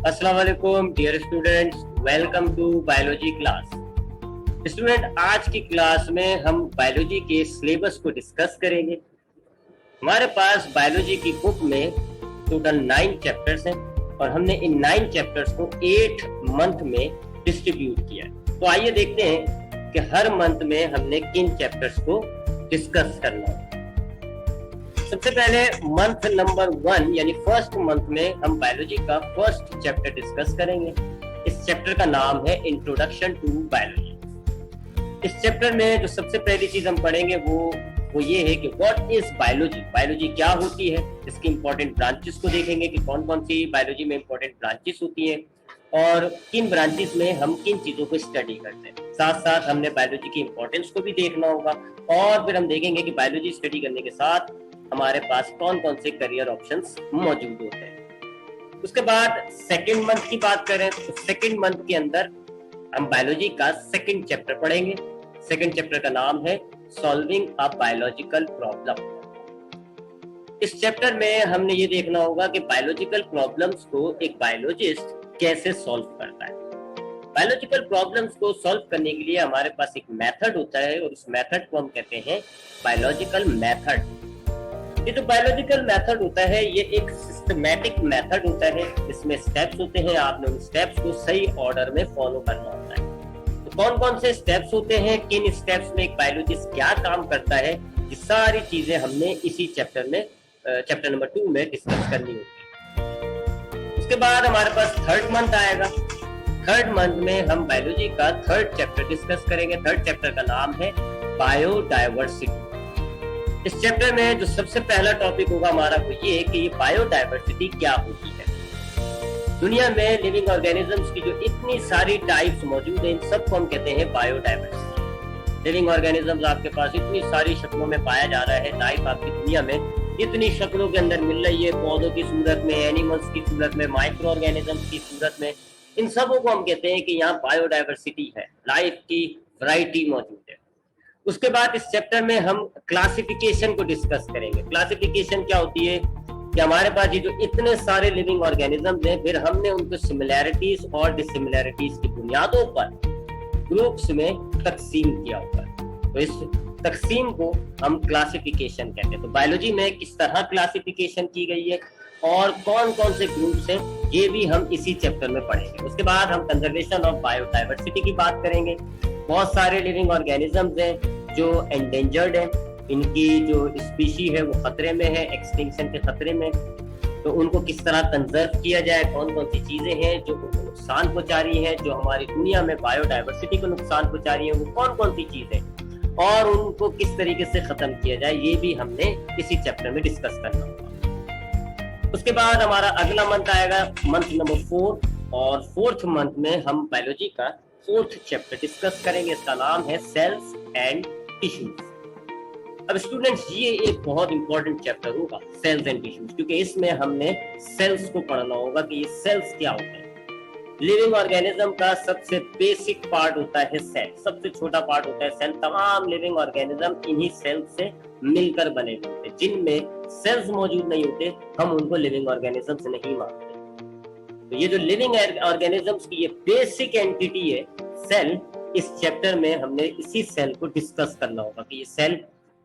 अस्सलाम वालेकुम dear students, welcome to biology class. Student, आज की क्लास में हम बायोलॉजी के सिलेबस को डिस्कस करेंगे। हमारे पास बायोलॉजी की बुक में टोटल 9 चैप्टर्स हैं और हमने इन 9 चैप्टर्स को 8 मंथ में डिस्ट्रीब्यूट किया है। तो आइए देखते हैं कि हर मंथ में हमने किन चैप्टर्स को डिस्कस करना है। सबसे पहले मंथ नंबर 1 यानी फर्स्ट मंथ में हम बायोलॉजी का फर्स्ट चैप्टर डिस्कस करेंगे। इस चैप्टर का नाम है इंट्रोडक्शन टू बायोलॉजी। इस चैप्टर में जो सबसे पहली चीज हम पढ़ेंगे वो ये है कि व्हाट इज बायोलॉजी, बायोलॉजी क्या होती है। इसकी इंपॉर्टेंट ब्रांचेस को देखेंगे कि कौन कौन सी बायोलॉजी में इंपॉर्टेंट ब्रांचेस होती हैं और किन ब्रांचेस में हम किन चीजों को स्टडी करते हैं। साथ साथ हमने बायोलॉजी की इंपॉर्टेंस को भी देखना होगा और फिर हम देखेंगे कि बायोलॉजी स्टडी करने के साथ हमारे पास कौन कौन से करियर ऑप्शंस मौजूद होते हैं। उसके बाद सेकंड मंथ की बात करें तो सेकंड मंथ के अंदर हम बायोलॉजी का सेकंड चैप्टर पढ़ेंगे। सेकंड चैप्टर का नाम है सॉल्विंग अ बायोलॉजिकल प्रॉब्लम। इस चैप्टर में हमने ये देखना होगा कि बायोलॉजिकल प्रॉब्लम्स को एक बायोलॉजिस्ट कैसे सॉल्व करता है। बायोलॉजिकल प्रॉब्लम्स को सॉल्व करने के लिए हमारे पास एक मेथड होता है और उस मेथड को हम कहते हैं बायोलॉजिकल मेथड। ये जो बायोलॉजिकल मेथड होता है ये एक सिस्टमैटिक मेथड होता है। इसमें स्टेप्स होते हैं, आपने उन स्टेप्स को सही ऑर्डर में फॉलो करना होता है। तो कौन कौन से स्टेप्स होते हैं, किन स्टेप्स में एक बायोलॉजिस्ट क्या काम करता है, ये सारी चीजें हमने इसी चैप्टर में चैप्टर नंबर 2 में डिस्कस करनी होती है। उसके बाद हमारे पास थर्ड मंथ आएगा। थर्ड मंथ में हम बायोलॉजी का थर्ड चैप्टर डिस्कस करेंगे। थर्ड चैप्टर का नाम है बायोडायवर्सिटी। इस चैप्टर में जो सबसे पहला टॉपिक होगा हमारा वो ये है कि ये बायोडायवर्सिटी क्या होती है। दुनिया में लिविंग ऑर्गेनिजम्स की जो इतनी सारी टाइप्स मौजूद हैं, इन सबको हम कहते हैं बायोडायवर्सिटी। लिविंग ऑर्गेनिजम्स आपके पास इतनी सारी शक्लों में पाया जा रहा है। लाइफ आपकी दुनिया में इतनी शक्लों के अंदर मिल रही है, पौधों की सूरत में, एनिमल्स की सूरत में, माइक्रो ऑर्गेनिजम्स की सूरत में। इन सबों को हम कहते हैं कि यहाँ बायोडायवर्सिटी है, लाइफ की वैरायटी मौजूद है। उसके बाद इस चैप्टर में हम क्लासिफिकेशन को डिस्कस करेंगे। क्लासिफिकेशन क्या होती है कि हमारे पास ये जो इतने सारे लिविंग ऑर्गेनिजम्स हैं, फिर हमने उनको सिमिलैरिटीज और डिसिमिलैरिटीज की बुनियादों पर ग्रुप्स में तकसीम किया हुआ है। तो इस तकसीम को हम क्लासिफिकेशन कहते हैं। तो बायोलॉजी में किस तरह क्लासिफिकेशन की गई है और कौन कौन से ग्रुप्स हैं, ये भी हम इसी चैप्टर में पढ़ेंगे। उसके बाद हम कंजर्वेशन ऑफ बायोडायवर्सिटी की बात करेंगे। बहुत सारे लिविंग ऑर्गेनिजम्स हैं जो एंडेंजर्ड है, इनकी जो स्पीशी है वो खतरे में है, एक्सटिंक्शन के खतरे में। तो उनको किस तरह कंजर्व किया जाए, कौन कौन सी चीजें हैं जो उनको नुकसान पहुंचा रही हैं, जो हमारी दुनिया में बायोडायवर्सिटी को नुकसान पहुंचा रही है, वो कौन कौन सी चीजें और उनको किस तरीके से खत्म किया जाए, ये भी हमने इसी चैप्टर में डिस्कस करना होगा। उसके बाद हमारा अगला मंथ आएगा, मंथ नंबर 4, और फोर्थ मंथ में हम बायोलॉजी का फोर्थ चैप्टर डिस्कस करेंगे। इसका नाम है सेल्स एंड टिश्यूज। अब स्टूडेंट्स, ये एक बहुत इंपॉर्टेंट चैप्टर होगा, सेल्स एंड टिश्यूज, क्योंकि इसमें हमने सेल्स को पढ़ना होगा कि ये सेल्स क्या होते हैं। लिविंग ऑर्गेनिज्म का सबसे बेसिक पार्ट होता है सेल, सबसे छोटा पार्ट होता है सेल। तमाम लिविंग ऑर्गेनिज्म इन्हीं सेल से मिलकर बने हुए होते हैं। जिनमें सेल्स मौजूद नहीं होते हम उनको लिविंग ऑर्गेनिजम्स नहीं मानते। तो ये जो लिविंग ऑर्गेनिजम्स की ये बेसिक एंटिटी है सेल, इस चैप्टर में हमने इसी सेल को डिस्कस करना होगा कि ये सेल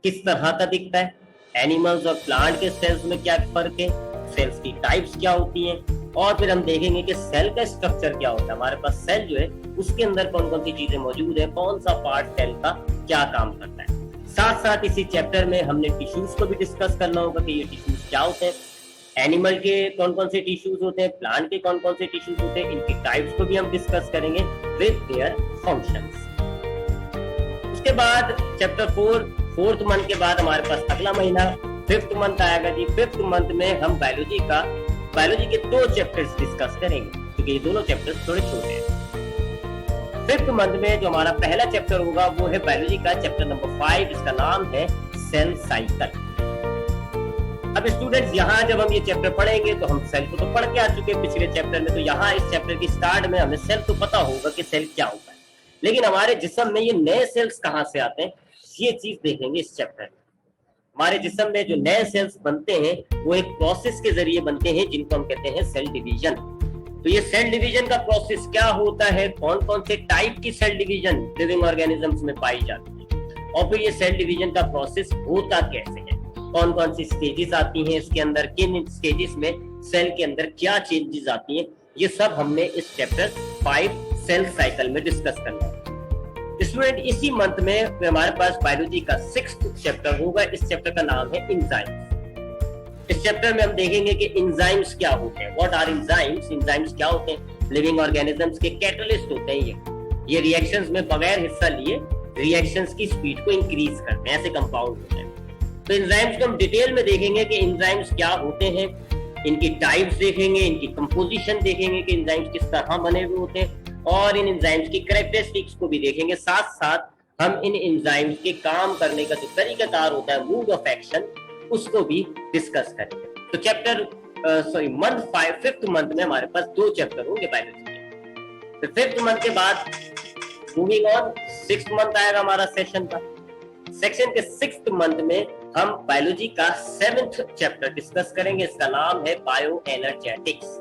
किस तरह का दिखता है, एनिमल्स और प्लांट के सेल्स में क्या फर्क है, सेल्स की टाइप्स क्या होती हैं, और फिर हम देखेंगे कि सेल का स्ट्रक्चर क्या होता है। हमारे पास सेल जो है उसके अंदर कौन कौन सी चीजें मौजूद है, कौन सा पार्ट सेल का क्या काम करता है। साथ साथ इसी चैप्टर में हमने टिश्यूज को भी डिस्कस करना होगा कि ये टिश्यूज क्या होते हैं, एनिमल के कौन कौन से टिश्यूज होते हैं, प्लांट के कौन कौन से टिश्यूज होते हैं, इनकी टाइप्स को भी हम डिस्कस करेंगे विद देयर फंक्शंस। उसके बाद चैप्टर 4, फोर्थ मंथ के बाद हमारे पास अगला महीना फिफ्थ मंथ आएगा जी। फिफ्थ मंथ में हम बायोलॉजी के 2 चैप्टर्स डिस्कस करेंगे, क्योंकि ये दोनों चैप्टर्स थोड़े छोटे हैं। फिफ्थ मंथ में जो हमारा पहला चैप्टर होगा वो है बायोलॉजी का चैप्टर नंबर 5, जिसका नाम है सेल साइकिल। अब स्टूडेंट्स, यहाँ जब हम ये चैप्टर पढ़ेंगे तो हम सेल को तो पढ़ के आ चुके हैं पिछले चैप्टर में, तो यहाँ इस चैप्टर की स्टार्ट में हमें सेल तो पता होगा कि सेल क्या होता है, लेकिन हमारे जिस्म में ये नए सेल्स कहाँ से आते हैं ये चीज देखेंगे इस चैप्टर में। हमारे जिस्म में जो नए सेल्स बनते हैं वो एक प्रोसेस के जरिए बनते हैं जिनको हम कहते हैं सेल डिवीजन। तो ये सेल डिवीजन का प्रोसेस क्या होता है, कौन कौन से टाइप की सेल डिवीजन लिविंग ऑर्गेनिजम्स में पाई जाती है, और फिर ये सेल डिवीजन का प्रोसेस होता कैसे है, कौन कौन सी स्टेजेस आती हैं इसके अंदर, किन स्टेजेस में सेल के अंदर क्या चेंजेस आती हैं, ये सब हमने इस चैप्टर 5 सेल साइकिल में डिस्कस करना है। स्टूडेंट इसी मंथ में हमारे पास बायोलॉजी का 6th चैप्टर होगा। इस चैप्टर का नाम है एंजाइम्स। इस चैप्टर में हम देखेंगे कि एंजाइम्स क्या होते हैं, व्हाट आर एंजाइम्स, एंजाइम्स क्या होते हैं। लिविंग ऑर्गेनिजम्स के कैटलिस्ट होते हैं ये रिएक्शंस में बगैर हिस्सा लिए रिएक्शंस की स्पीड को इंक्रीज करते हैं, ऐसे कंपाउंड होते हैं। तो एंजाइम्स को हम डिटेल में देखेंगे कि एंजाइम्स क्या होते हैं, इनकी टाइप्स देखेंगे, इनकी कंपोजिशन देखेंगे कि एंजाइम्स किस तरह बने हुए होते हैं, और इन एंजाइम्स की कैरेक्टरिस्टिक्स को भी देखेंगे। साथ साथ हम इन एंजाइम्स के काम करने का जो तरीकाकार होता है, मूड ऑफ एक्शन, उसको भी डिस्कस करेंगे। तो चैप्टर मंथ 5th मंथ में हमारे पास 2 चैप्टर होंगे बायोलॉजी के। तो 5th मंथ के बाद मूविंग ऑन 6th मंथ आएगा हमारा सेशन का। सेक्शन के 6th मंथ में हम बायोलॉजी का 7th चैप्टर डिस्कस करेंगे। इसका नाम है बायो एनर्जेटिक्स।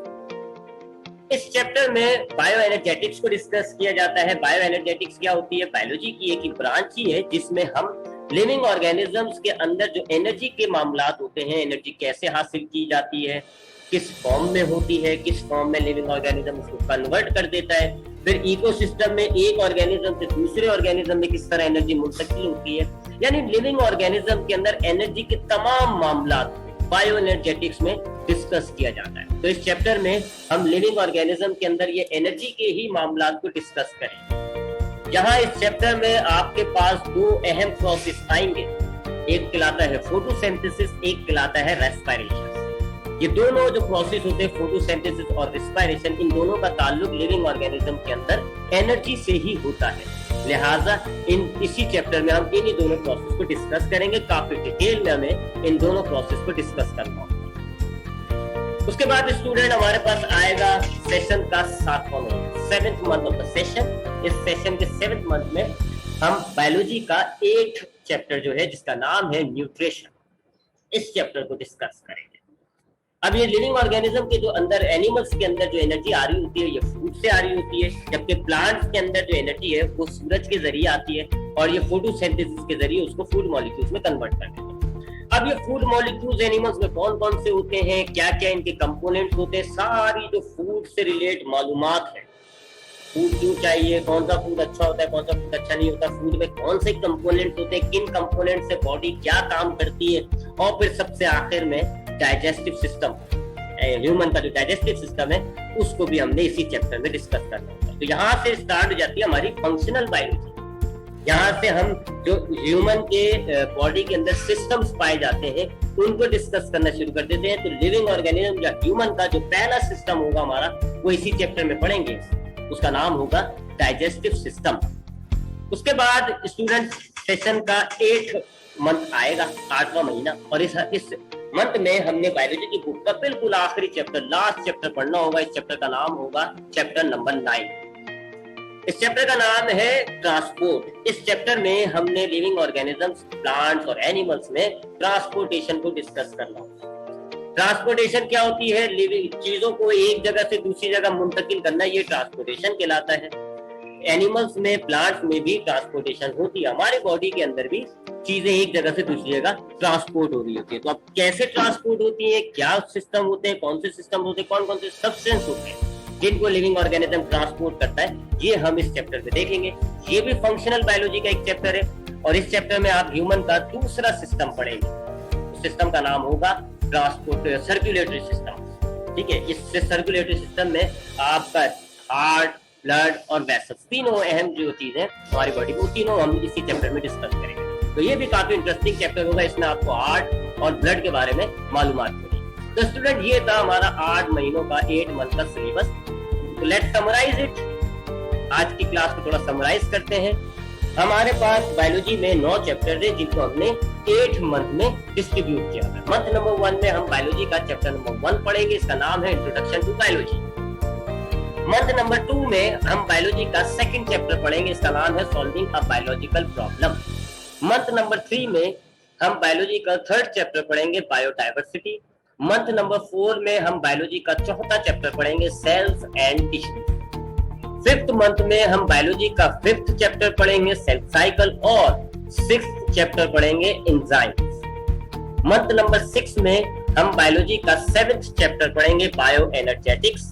इस चैप्टर में बायो एनर्जेटिक्स को डिस्कस किया जाता है। बायो एनर्जेटिक्स क्या होती है, बायोलॉजी की एक ब्रांच ही है जिसमें हम लिविंग ऑर्गेनिजम्स के अंदर जो एनर्जी के मामलात होते हैं, एनर्जी कैसे हासिल की जाती है, किस फॉर्म में होती है, किस फॉर्म में लिविंग ऑर्गेनिज्म उसको कन्वर्ट कर देता है, फिर इकोसिस्टम में एक ऑर्गेनिज्म से दूसरे ऑर्गेनिज्म में किस तरह एनर्जी मुंतकिल होती है। यानी लिविंग ऑर्गेनिज्म के अंदर एनर्जी के तमाम मामलात बायो एनर्जेटिक्स में डिस्कस किया जाता है। तो इस चैप्टर में हम लिविंग ऑर्गेनिज्म के अंदर ये एनर्जी के ही मामलात को डिस्कस करेंगे। यहाँ इस चैप्टर में आपके पास 2 अहम प्रोसेस आएंगे, एक कहलाता है फोटोसिंथेसिस, एक कहलाता है रेस्पिरेशन। ये दोनों जो प्रोसेस होते हैं, फोटोसिंथेसिस और रेस्पिरेशन, इन दोनों का ताल्लुक लिविंग ऑर्गेनिज्म के अंदर एनर्जी से ही होता है। लिहाजा इसी चैप्टर में हम इन्हीं दोनों प्रोसेस को डिस्कस करेंगे। काफी डिटेल में हमें इन दोनों प्रोसेस को डिस्कस करना होगा। उसके बाद स्टूडेंट हमारे पास आएगा सेशन का 7वां month, 7th month of the session. इस सेशन के 7th मंथ में हम बायोलॉजी का 8th चैप्टर जो है जिसका नाम है न्यूट्रिशन, इस चैप्टर को डिस्कस करेंगे। अब ये लिविंग ऑर्गेनिज्म के जो अंदर एनिमल्स के अंदर जो एनर्जी आ रही होती है ये फूड से आ रही होती है, जबकि प्लांट्स के अंदर जो एनर्जी है वो सूरज के जरिए आती है और ये फोटोसिंथेसिस के जरिए उसको फूड मॉलिक्यूल्स में कन्वर्ट कर देते हैं। अब ये फूड मॉलिक्यूल्स एनिमल्स में कौन कौन से होते हैं, क्या क्या इनके कंपोनेंट्स होते हैं, सारी जो फूड से रिलेट मालूमात है, फूड क्यों चाहिए, कौन सा फूड अच्छा होता है, कौन सा फूड अच्छा नहीं होता, फूड में कौन से कंपोनेंट्स होते हैं, किन कंपोनेंट से बॉडी क्या काम करती है, और फिर सबसे आखिर में डाइजेस्टिव सिस्टम, ह्यूमन का जो डाइजेस्टिव सिस्टम है उसको भी हमने इसी चैप्टर में डिस्कस करना होगा। तो यहाँ से स्टार्ट हो जाती है हमारी फंक्शनल बायोलॉजी। यहाँ से हम जो ह्यूमन के बॉडी के अंदर सिस्टम्स पाए जाते हैं उनको डिस्कस करना शुरू कर देते हैं। तो लिविंग ऑर्गेनिज्म या ह्यूमन का जो पहला सिस्टम होगा हमारा वो इसी चैप्टर में पढ़ेंगे, उसका नाम होगा डाइजेस्टिव सिस्टम। उसके बाद स्टूडेंट सेशन का 8th मंथ आएगा, 8वां महीना, और इस मंथ में हमने बायोलॉजी की बुक का बिल्कुल आखिरी चैप्टर, लास्ट चैप्टर पढ़ना होगा। इस चैप्टर का नाम होगा चैप्टर नंबर 9। इस चैप्टर का नाम है ट्रांसपोर्ट। इस चैप्टर में हमने लिविंग ऑर्गेनिजम्स, प्लांट्स और एनिमल्स में ट्रांसपोर्टेशन को डिस्कस करना होगा। ट्रांसपोर्टेशन क्या होती है, लिविंग चीजों को एक जगह से दूसरी जगह मुंतकिल करना, ये ट्रांसपोर्टेशन कहलाता है। एनिमल्स में, प्लांट्स में भी ट्रांसपोर्टेशन होती है। हमारे बॉडी के अंदर भी चीजें एक जगह से दूसरी जगह ट्रांसपोर्ट हो रही होती है। तो अब कैसे ट्रांसपोर्ट होती है, क्या सिस्टम होते हैं, कौन से सिस्टम होते हैं, कौन कौन से सब्सटेंस होते हैं जिनको लिविंग ऑर्गेनिज्म ट्रांसपोर्ट करता है, ये हम इस चैप्टर में देखेंगे। ये भी फंक्शनल बायोलॉजी का एक चैप्टर है, और इस चैप्टर में आप ह्यूमन का दूसरा सिस्टम पढ़ेंगे। उस सिस्टम का नाम होगा ट्रांसपोर्ट सर्कुलेटरी सिस्टम। ठीक है, इस सर्कुलेटरी सिस्टम में आपका हार्ट, ब्लड और वेसल्स, तीनों अहम जो चीजें हमारी बॉडी को, तीनों हम इसी चैप्टर में डिस्कस करेंगे। तो ये भी काफी इंटरेस्टिंग चैप्टर होगा, इसमें आपको हार्ट और ब्लड के बारे में मालूमात होगी। तो स्टूडेंट ये था हमारा 8 महीनों का 8 मंथ का सिलेबस। तो लेट्स समराइज इट। आज की क्लास को थोड़ा समराइज करते हैं। हमारे पास बायोलॉजी में 9 चैप्टर है जिनको हमने 8 मंथ में डिस्ट्रीब्यूट किया था। मंथ नंबर 1 में हम बायोलॉजी का चैप्टर नंबर 1 पढ़ेंगे, इसका नाम है introduction to biology. Month number 2 में हम बायोलॉजी का 2nd चैप्टर पढ़ेंगे, इसका नाम है solving a biological problem. Month number 3 में हम बायोलॉजी का 3rd चैप्टर पढ़ेंगे, बायोडाइवर्सिटी। मंथ नंबर 4 में हम बायोलॉजी का चौथा चैप्टर पढ़ेंगे, cells and tissues. Fifth month में हम बायोलॉजी का फिफ्थ चैप्टर पढ़ेंगे, सेल साइकिल, और सिक्स्थ चैप्टर पढ़ेंगे, एंजाइम्स। मंथ नंबर 6 में हम बायोलॉजी का सेवेंथ चैप्टर पढ़ेंगे, बायो एनर्जेटिक्स।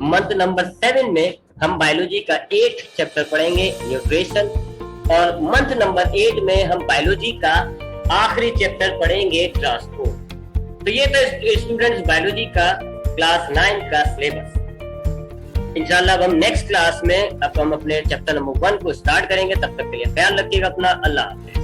मंथ नंबर 7 में हम बायोलॉजी का 8th चैप्टर पढ़ेंगे, न्यूट्रिशन। और मंथ नंबर 8 में हम बायोलॉजी का आखिरी चैप्टर पढ़ेंगे, ट्रांसपोर्ट। तो ये था स्टूडेंट्स बायोलॉजी का क्लास 9 का सिलेबस। इंशाल्लाह अब हम नेक्स्ट क्लास में अब हम अपने चैप्टर नंबर 1 को स्टार्ट करेंगे। तब तक के लिए ख्याल रखिएगा अपना। अल्लाह हाफिज़।